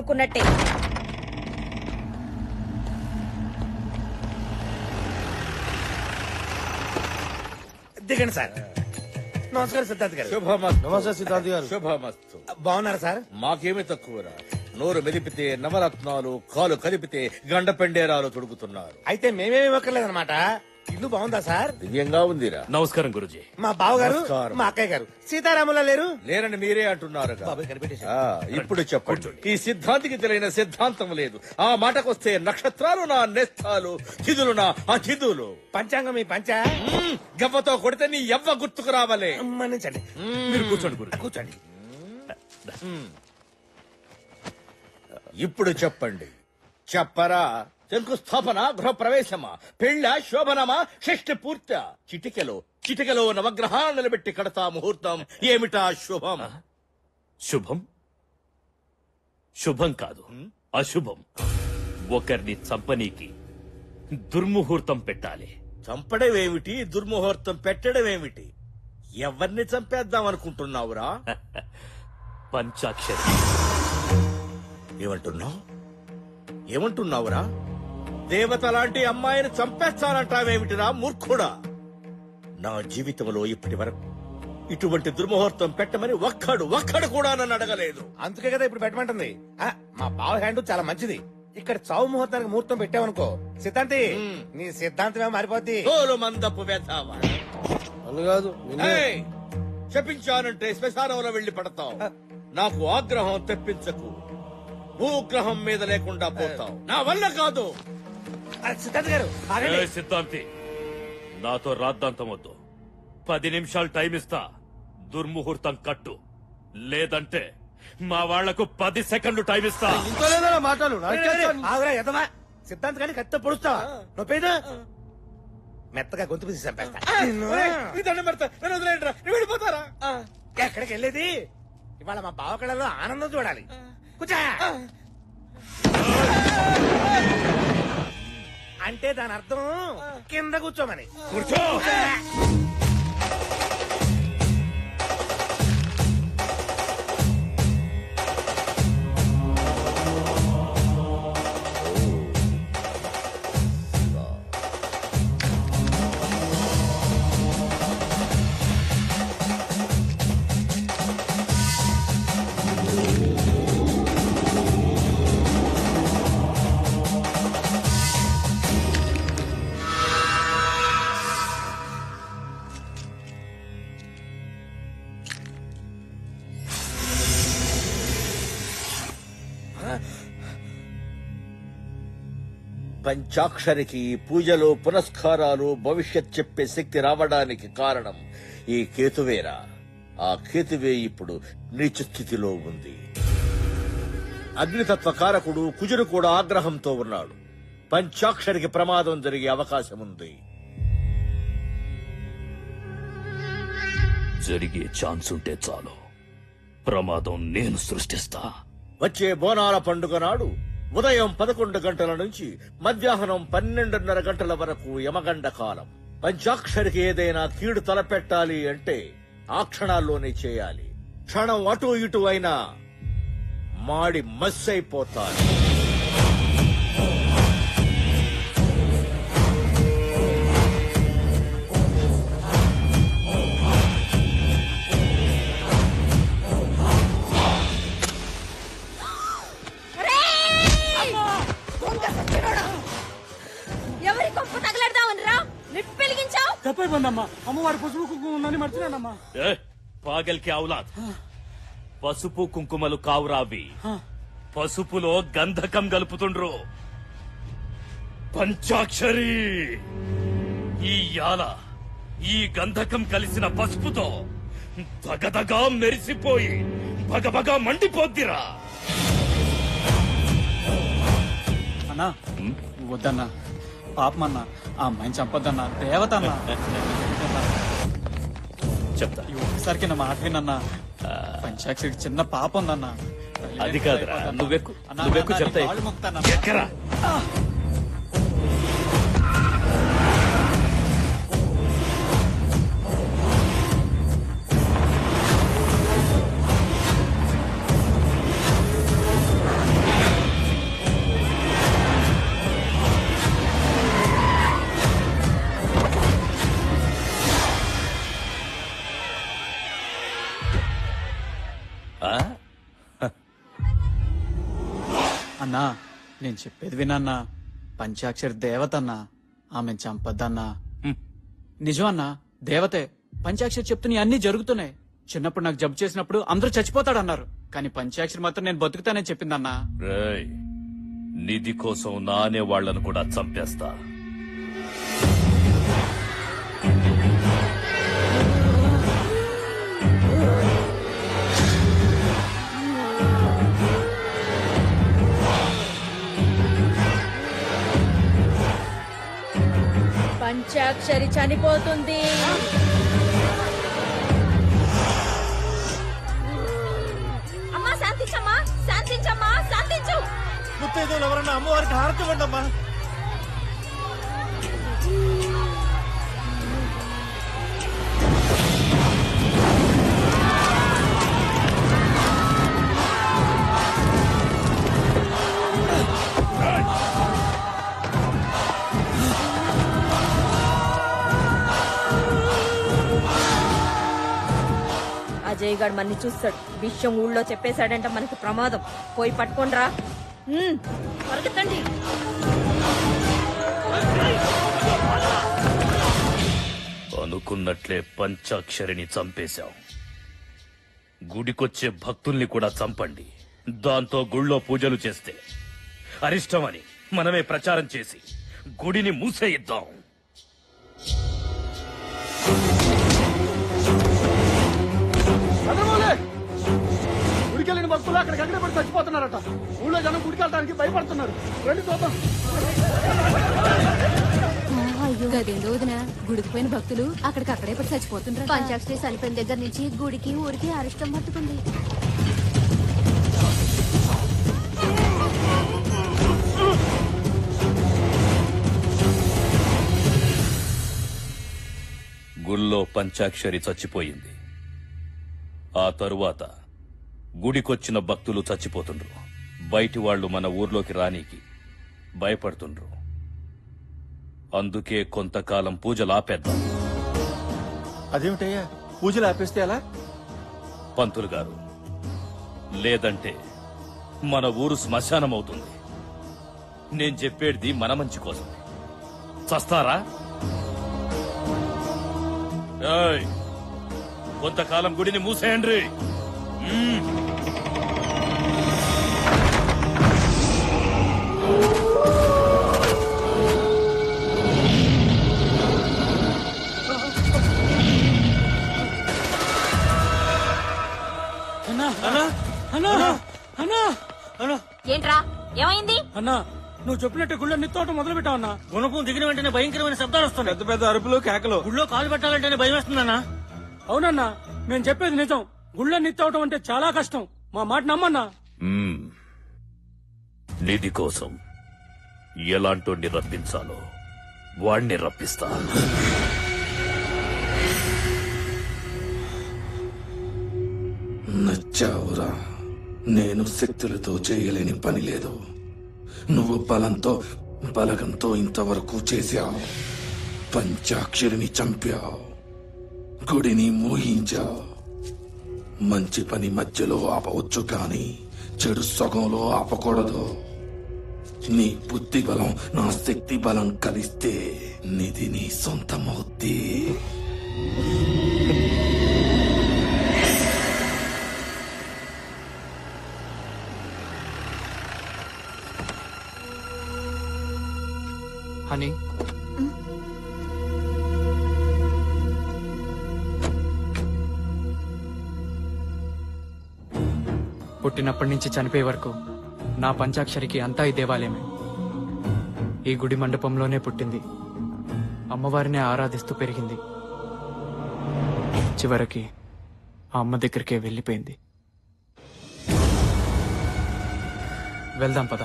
చదువుకున్నట్టే. దిగండి సార్. నమస్కారం సిద్ధార్థ్ గారు. శుభమస్తు. నమస్తే సిద్ధార్థ్ గారు. శుభమస్తు. బాగున్నారా సార్? మాకేమి తక్కువరా. నోరు మెదిపితే నవరత్నాలు, కాలు కదిపితే గండ పెండేరాలు తొడుగుతున్నారు. అయితే మేమేమి ఇవ్వక్కర్లేదన్నమాట. ఇల్లు బాగుందా సార్? దివ్యంగా ఉందిరా. నమస్కారం గురుజీ. మా బావగారు నమస్కారం. మా అక్కయ్య గారు సీతారాములా లేరు? లేరని మీరే అంటున్నారు. బాబాయ్ కనిపెట్టేశారు. ఇప్పుడు చెప్పండి. ఈ సిద్ధాంతికి తెలియని సిద్ధాంతం లేదు. ఆ మాటకొస్తే నక్షత్రాలు నా నేస్తాలు, తిథులు నా అతిథులు. పంచాంగం మీ పంచ గవ్వతో కొడితే నీ ఎవ్వ గుర్తుకు రావాలే. మన్నించండి. మీరు కూర్చోండి గురుజీ. కూర్చోండి. ఇప్పుడు చెప్పండి. చెప్పరా. శంకుస్థాపన, గృహప్రవేశమా, పెళ్ళ, శోభనమా, షష్ఠి పూర్త? చిటికెలో నవగ్రహాలు నిలబెట్టి కడతా ముహూర్తం. ఏమిటా శుభం? శుభం శుభం కాదు, అశుభం. ఒకరిని చంపనీకి దుర్ముహూర్తం పెట్టాలి. చంపడమేమిటి, దుర్ముహూర్తం పెట్టడమేమిటి? ఎవరిని చంపేద్దాం అనుకుంటున్నావురా? పంచాక్షరి. ఏమంటున్నావురా? దేవత లాంటి అమ్మాయిని చంపేస్తానంటావేమిటిరా మూర్ఖుడా? నా జీవితంలో ఇప్పటి వరకు ఇటువంటి దుర్ముహూర్తం పెట్టమని ఒక్కడు కూడా నన్ను అడగలేదు. అందుకే కదా ఇప్పుడు పెట్టమంటుంది. మా బావ హ్యాండ్ చాలా మంచిది. ఇక్కడ చావు ముహూర్తానికి ముహూర్తం పెట్టావనుకో సిద్ధాంతి, నీ సిద్ధాంతమే మారిపోద్ది. తోలు మందపు వేద్దావా? అను కాదు నిన్నే. ఏయ్! శపించానంటే శ్మశానంలో వెళ్లి పడతావు. నాకు ఆగ్రహం తెప్పించకు. భూగ్రహం మీద లేకుండా పోతావు. నా వల్ల కాదు. సిద్ధాంత్ గారు ఆగండి. ఏ సిద్ధాంతి, నాతో రాద్దాంతం వద్దు. 10 నిమిషాలు టైం ఇస్తా. దుర్ముహూర్తం కట్టు, లేదంటే మా వాళ్లకు 10 సెకండ్లు టైం ఇస్తా. ఇంకో లేదా మాటలు ఆగురా ఎదవా. సిద్ధాంత్ గారిని కత్తితో పొడుస్తావా? నొప్పేదా? మెత్తగా గొంతు పిసి చంపేస్తా. నీ దండం పెడతా. నన్ను వదిలేయండిరా. నువ్వు వెళ్ళిపోతారా? ఎక్కడికి వెళ్ళేది? ఇవాళ మా బావ కళలో ఆనందం చూడాలి. కూర్చో. అంటే దాని అర్థం కింద కూర్చోమని. కూర్చో. పంచాక్షరికి పూజలు, పునస్కారాలు, భవిష్యత్ చెప్పే శక్తి రావడానికి కారణం ఈ కేతువేరా. ఆ కేతువే ఇప్పుడు నీచ స్థితిలో ఉంది. అగ్నితత్వ కారకుడు కుజుడు కూడా ఆగ్రహంతో ఉన్నాడు. పంచాక్షరికి ప్రమాదం జరిగే అవకాశం ఉంది. జరిగే ఛాన్స్ ఉంటే చాలు, ప్రమాదం నేను సృష్టిస్తా. వచ్చే బోనాల పండుగ నాడు ఉదయం 11 గంటల నుంచి మధ్యాహ్నం 12:30 గంటల వరకు యమగండ కాలం. పంచాక్షరికి ఏదైనా కీడు తలపెట్టాలి అంటే ఆ క్షణాల్లోనే చేయాలి. క్షణం అటు ఇటు అయినా మాడి మస్సైపోతారు. ఎవరి కొంపు తగలడదామని రా నిప్పెలిగించావు. తప్పైపోయిందమ్మా. అమ్మవారి పసుపు కుంకుమ ఉందని మర్చిపోయానమ్మా. పాగల్కి ఔలాద్. పసుపు కుంకుమలు కావురావి, పసుపులో గంధకం గలుపుతుండ్రు. పంచాక్షరి, ఈ యాల ఈ గంధకం కలిసిన పసుపుతో దగదగా మెరిసిపోయి బగబగా మండిపోద్దిరా. అన్నా వద్దన్నా, పాపమన్నా, ఆ అమ్మాయిని చంపొద్దన్నా. దేవత అన్నా. చెప్తా. ఒకసారికి నా మాట వినన్నా. పంచాక్షరికి చిన్న పాప ఉందన్నా. అది కాదురా, నువ్వెక్కు చెప్తా. ఎక్కరా. అన్నా నేను చెప్పేది వినన్నా. పంచాక్షరి దేవత అన్నా, ఆమెను చంపద్దన్నా. నిజం అన్నా, దేవతే. పంచాక్షరి చెప్తున్నా అన్ని జరుగుతున్నాయి. చిన్నప్పుడు నాకు జబ్బు చేసినప్పుడు అందరూ చచ్చిపోతాడన్నారు, కానీ పంచాక్షరి మాత్రం నేను బతుకుతానని చెప్పిందన్నా. రేయ్, నిధి కోసం నానే వాళ్లను కూడా చంపేస్తా. పంచాక్షరి చనిపోతుంది. అమ్మా శాంతించమ్మా, శాంతించమ్మా, శాంతించు. ముత్తైదువులు ఎవరన్నా అమ్మవారికి హారతి ఇవ్వండి అమ్మా. అజయ్ గారు మనని చూస్తాడు. విషయం ఊళ్ళో చెప్పేశాడంటే మనకి ప్రమాదం. పోయి పట్టుకోండిరా. పరిగెత్తండి. అనుకున్నట్లే పంచాక్షరిని చంపేశాం. గుడికొచ్చే భక్తుల్ని కూడా చంపండి. దాంతో గుళ్ళో పూజలు చేస్తే అరిష్టమని మనమే ప్రచారం చేసి గుడిని మూసేయిద్దాం. గుడికెళ్ళిన భక్తులు అక్కడికి అక్కడే పడి చచ్చిపోతున్నారట. ఊళ్ళో జనం గుడికెళ్ళడానికి భయపడుతున్నారు. రండి చూద్దాం. గదేందో వదినా, గుడికి పోయిన భక్తులు అక్కడికక్కడే పడి చచ్చిపోతున్నారు. పంచాక్షరి చనిపోయిన దగ్గర నుంచి గుడికి ఊరికి అరిష్టం పట్టుకుంది. గుళ్ళో పంచాక్షరి చచ్చిపోయింది. ఆ తరువాత గుడికొచ్చిన భక్తులు చచ్చిపోతుండ్రు. బయటి వాళ్లు మన ఊర్లోకి రానీకి భయపడుతుండ్రు. అందుకే కొంతకాలం పూజలు ఆపేద్దాం. అదేమిటయ్యా, పూజలు ఆపేస్తే ఎలా? పంతులు గారు, లేదంటే మన ఊరు శ్మశానం అవుతుంది. నేను చెప్పేది మన మంచి కోసం. చస్తారా? ఏయ్, కొంతకాలం గుడిని మూసేయండి. ఏంట్రా, ఏమైంది? అన్నా, నువ్వు చెప్పినట్టు గుళ్ళో నిత్తోటం మొదలు పెట్టావన్నా. గుణపం దిగిన వెంటనే భయంకరమైన శబ్దాలు వస్తున్నాయి. పెద్ద పెద్ద అరుపులు, కేకలు. గుళ్ళో కాలు పెట్టాలంటేనే భయం వేస్తుందన్నా. అవునన్నా, నేను చెప్పేది నిజం. గుళ్ళో నిత్తవటం అంటే చాలా కష్టం. మా మాట నమ్మన్నా. నిధి కోసం ఎలాంటి రప్పించాలో వాణ్ణి రప్పిస్తా. నచ్చావురా. నేను శక్తులతో చేయలేని పని లేదు. నువ్వు బలగంతో ఇంతవరకు చేశావు. పంచాక్షరిని చంపావు, గుడిని మోహించావు. మంచి పని మధ్యలో ఆపవచ్చు కానీ చెడు సగంలో ఆపకూడదు. నీ బుద్ధి బలం నా శక్తి బలం కలిస్తే నిధి నీ సొంతమవుద్ది. హనీ, పుట్టినప్పటి నుంచి చనిపోయే వరకు నా పంచాక్షరికి అంతా ఈ దేవాలయమే. ఈ గుడి మండపంలోనే పుట్టింది. అమ్మవారిని ఆరాధిస్తూ పెరిగింది. చివరికి ఆ అమ్మ దగ్గరికే వెళ్ళిపోయింది. వెళ్దాం పద.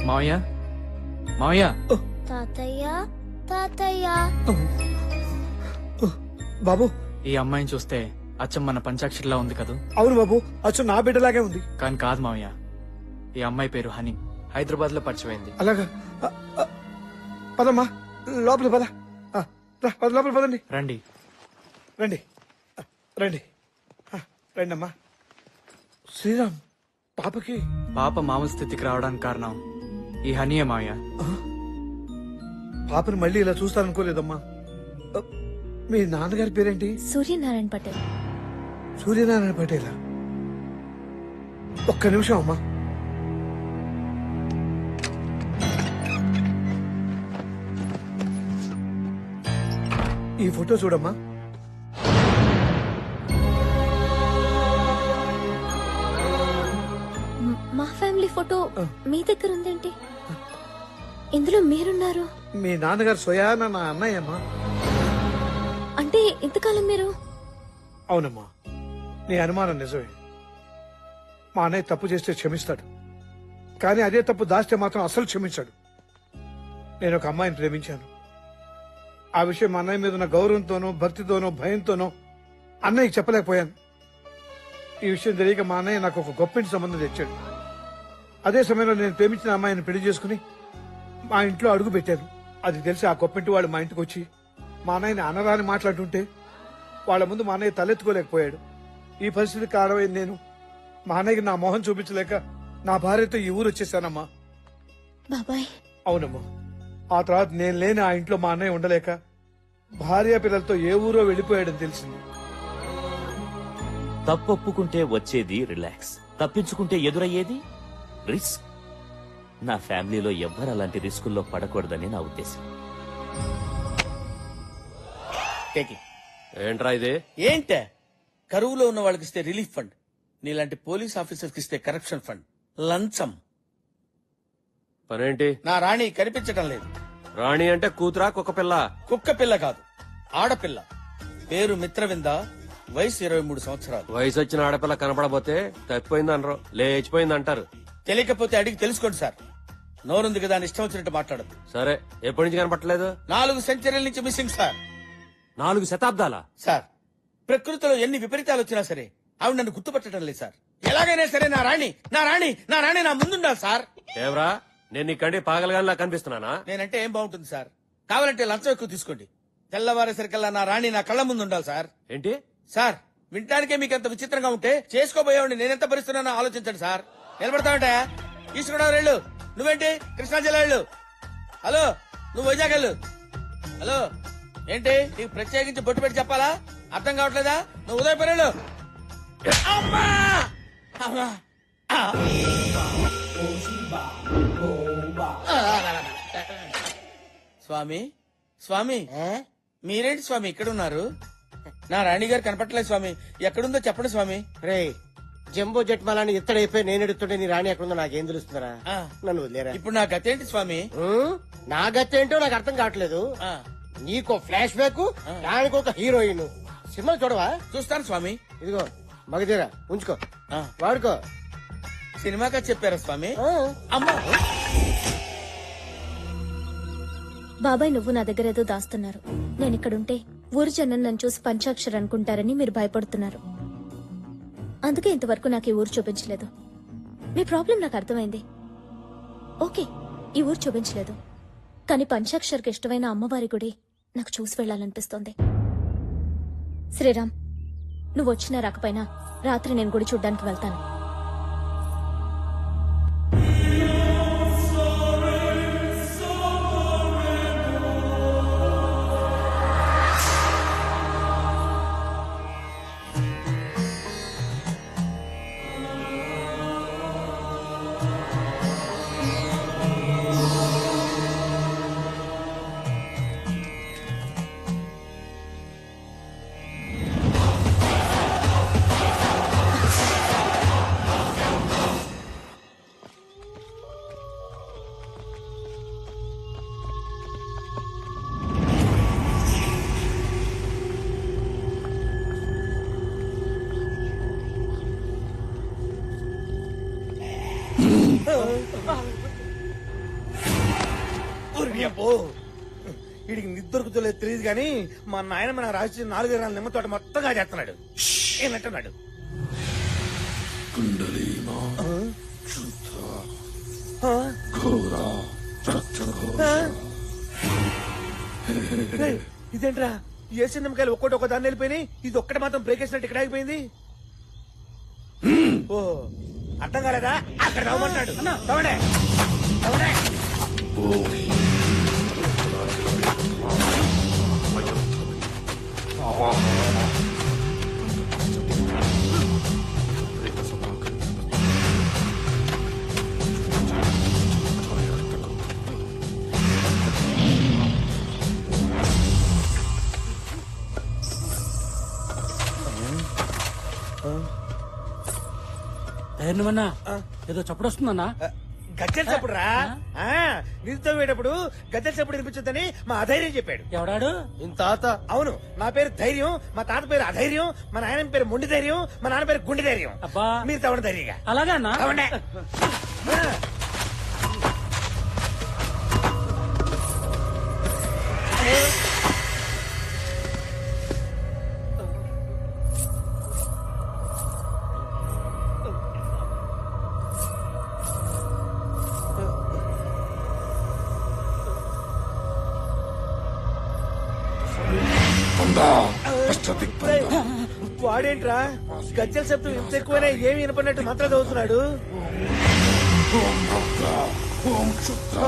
మావయ్య మావయ్య తాతయ్య తాతయ్య బాబు ఈ అమ్మాయిని చూస్తే అచ్చం మన పంచాక్షరిలా ఉంది కదూ. అవును బాబు అచ్చు నా బిడ్డలాగే ఉంది. కానీ కాదు మావయ్య, ఈ అమ్మాయి పేరు హనీ, హైదరాబాద్ లో పరిచయమైంది. అలాగా పదమ్మా లోపల పద. లోపల పదండి. రండి. రండి రండి రండి అమ్మా. శ్రీరామ్ పాపకి పాప మామూలు స్థితికి రావడానికి కారణం ఈ హనీయే మావయ్య. పాపని మళ్ళీ ఇలా చూస్తాననుకోలేదమ్మా. మీ నాన్నగారి పేరేంటి? సూర్యనారాయణ పటేల్. సూర్యనారాయణ పటేలా? ఒక్క నిమిషం అమ్మా. ఈ ఫోటో చూడమ్మా. మా ఫ్యామిలీ ఫోటో మీ దగ్గర ఉందేంటి? ఇందులో మీరున్నారు మీ నాన్నగారు స్వయాన నా అన్నయ్య అమ్మా. అంటే ఇంతకాలం మీరు? అవునమ్మా, నీ అనుమానం నిజమే. మా అన్నయ్య తప్పు చేస్తే క్షమిస్తాడు, కానీ అదే తప్పు దాస్తే మాత్రం అసలు క్షమించాడు. నేను ఒక అమ్మాయిని ప్రేమించాను. ఆ విషయం మా అన్నయ్య మీద ఉన్న గౌరవంతోనో భక్తితోనో భయంతోనో అన్నయ్యకి చెప్పలేకపోయాను. ఈ విషయం తెలియక మా అన్నయ్య నాకు ఒక గొప్పింటి సంబంధం తెచ్చాడు. అదే సమయంలో నేను ప్రేమించిన అమ్మాయిని పెళ్లి చేసుకుని మా ఇంట్లో అడుగు పెట్టాను. అది తెలిసి ఆ గొప్పింటి వాడు మా ఇంటికి వచ్చి మా అన్నయ్యని అనరాని మాట్లాడుతుంటే వాళ్ళ ముందు మా అన్నయ్య తలెత్తుకోలేకపోయాడు. ఈ పరిస్థితికి కారణమైంది నేను. మా అన్నయ్యకి నా మొహం చూపించలేక నా భార్యతో ఈ ఊరు వచ్చేసానమ్మా. బాబాయ్. అవునమ్మా. ఆ తర్వాత నేను లేని ఆ ఇంట్లో మా అన్నయ్య ఉండలేక భార్య పిల్లలతో ఏ ఊరో వెళ్లిపోయాడని తెలిసింది. తప్పొప్పుకుంటే వచ్చేది రిలాక్స్, తప్పించుకుంటే ఎదురయ్యేది రిస్క్. నా ఫ్యామిలీలో ఎవ్వరు అలాంటి రిస్కుల్లో పడకూడదని నా ఉద్దేశం. ఏంట్రా ఇది? ఏంటే కరువులో ఉన్న వాళ్ళకి ఇస్తే రిలీఫ్ ఫండ్, నీలాంటి పోలీస్ ఆఫీసర్కి ఇస్తే కరప్షన్ ఫండ్, లంచం. పనేంటి? నా రాణి కనిపించటం లేదు. రాణి అంటే కూతురా కుక్క పిల్ల? కుక్క పిల్ల కాదు, ఆడపిల్ల. పేరు మిత్రవింద, వయసు 23 సంవత్సరాలు. వయసు వచ్చిన ఆడపిల్ల కనపడబోతే తప్పిపోయింది అనరు, లేచిపోయింది అంటారు. తెలియకపోతే అడిగి తెలుసుకోండి సార్. నోరుంది కదా అని ఇష్టం వచ్చినట్టు మాట్లాడదు. సరే, ఎప్పటి నుంచి కనపట్టలేదు? 4 సెంచరీల నుంచి మిస్సింగ్ సార్. 4 శతాబ్దాల? సార్, ప్రకృతిలో ఎన్ని విపరీతాలు వచ్చినా సరే ఆవిడ నన్ను గుర్తుపట్టడం లేదు సార్. ఎలాగైనా సరే నా రాణి నా రాణి నా రాణి నా ముందుండాలి సార్. ఏవరా, నేను నీకంటే పాగలగానిలా కనిపిస్తున్నానా? నేనంటే ఏం బాగుంటుంది సార్? కావాలంటే లంచం ఎక్కువ తీసుకోండి. తెల్లవారేసరికల్లా నా రాణి నా కళ్ళ ముందు ఉండాలి సార్. ఏంటి సార్, వినటానికే మీకు అంత విచిత్రంగా ఉంటే చేసుకోబోయేవాడిని నేనెంత భరిస్తున్నానో ఆలోచించండి సార్. నిలబడతావంటే ఈశ్వరరావు వెళ్ళు, నువ్వేంటి కృష్ణా జిల్లా వెళ్ళు. హలో, నువ్వు వైజాగ్ వెళ్ళు. హలో, ఏంటి నీకు ప్రత్యేకించి బొట్టు పెట్టి చెప్పాలా? అర్థం కావట్లేదా? నువ్వు ఉదయపూర్ వెళ్ళు. అమ్మా! అమ్మా! స్వామి, స్వామి, మీరేంటి స్వామి ఇక్కడ ఉన్నారు? నా రాణి గారు కనపట్లేదు స్వామి. ఎక్కడుందో చెప్పండి స్వామి. రే, జంబో జెట్ మాలని ఇత్తడైపోయి నేను ఎడుతుంటే నీ రాణి ఎక్కడుందో నాకేం తెలుస్తుందరా? నన్ను వదిలేరా. ఇప్పుడు నా గతేంటి స్వామి? నా గతేంటో నాకు అర్థం కావట్లేదు. నీకో ఫ్లాష్ బ్యాక్, దానికి ఒక హీరోయిన్. సినిమా చూడవా? చూస్తాను స్వామి. ఇదిగో మగధీరా, ఉంచుకో, వాడుకో. సినిమాగా చెప్పారా స్వామి? అమ్మా! బాబాయ్, నువ్వు నా దగ్గర ఏదో దాస్తున్నారు. నేను ఇక్కడుంటే ఊరు జనం నన్ను చూసి పంచాక్షర్ అనుకుంటారని మీరు భయపడుతున్నారు. అందుకే ఇంతవరకు నాకు ఈ ఊరు చూపించలేదు. మీ ప్రాబ్లం నాకు అర్థమైంది. ఓకే, ఈ ఊరు చూపించలేదు, కానీ పంచాక్షర్కి ఇష్టమైన అమ్మవారి గుడి నాకు చూసి వెళ్లాలనిపిస్తోంది. శ్రీరామ్, నువ్వు వచ్చినా రాకపోయినా రాత్రి నేను గుడి చూడ్డానికి వెళ్తాను. వీడికి నిద్రకుతలేదు తెలియదు కానీ మా నాయన మన రాసి 4 ఎకరాల నిమ్మ తోట మొత్తంగా చేస్తున్నాడు ఏనంటున్నాడు. కుండలీనా ఘోరా ఇదేంట్రా ఏసీ నిమ్మకాయలు ఒక్కొక్క దాన్ని వెళ్ళిపోయినాయి, ఇది ఒక్కటి మాత్రం బ్రేక్ వేసినట్టు ఇక్కడ ఆగిపోయింది. ఓ అర్థం కాలేదా? అక్కడ తవ్వమంటాడు. తవ్వండి, తవ్వండి. ఏదో చప్పుడు వస్తుందన్నా. గజ్జల చప్పుడు రా. నిధి తవ్వేటప్పుడు గజ్జల చప్పుడు వినిపించొద్దని మా అధైర్యం చెప్పాడు. ఎవడాడు? ఇంత తాత. అవును, నా పేరు ధైర్యం, మా తాత పేరు అధైర్యం, మా నాయన పేరు మొండి ధైర్యం, మా నాన్న పేరు గుండె ధైర్యం. అబ్బా, మీరు తవ్వండి ధైర్యంగా. అలాగే అన్నా. తవ్వండి. వాడేంట్రా గజ్జల శబ్దం ఇంత ఎక్కువైనా ఏమి వినపడినట్టు మంత్రం చదువుతున్నాడు. ఓం రుద్ర ఓం క్షుద్ర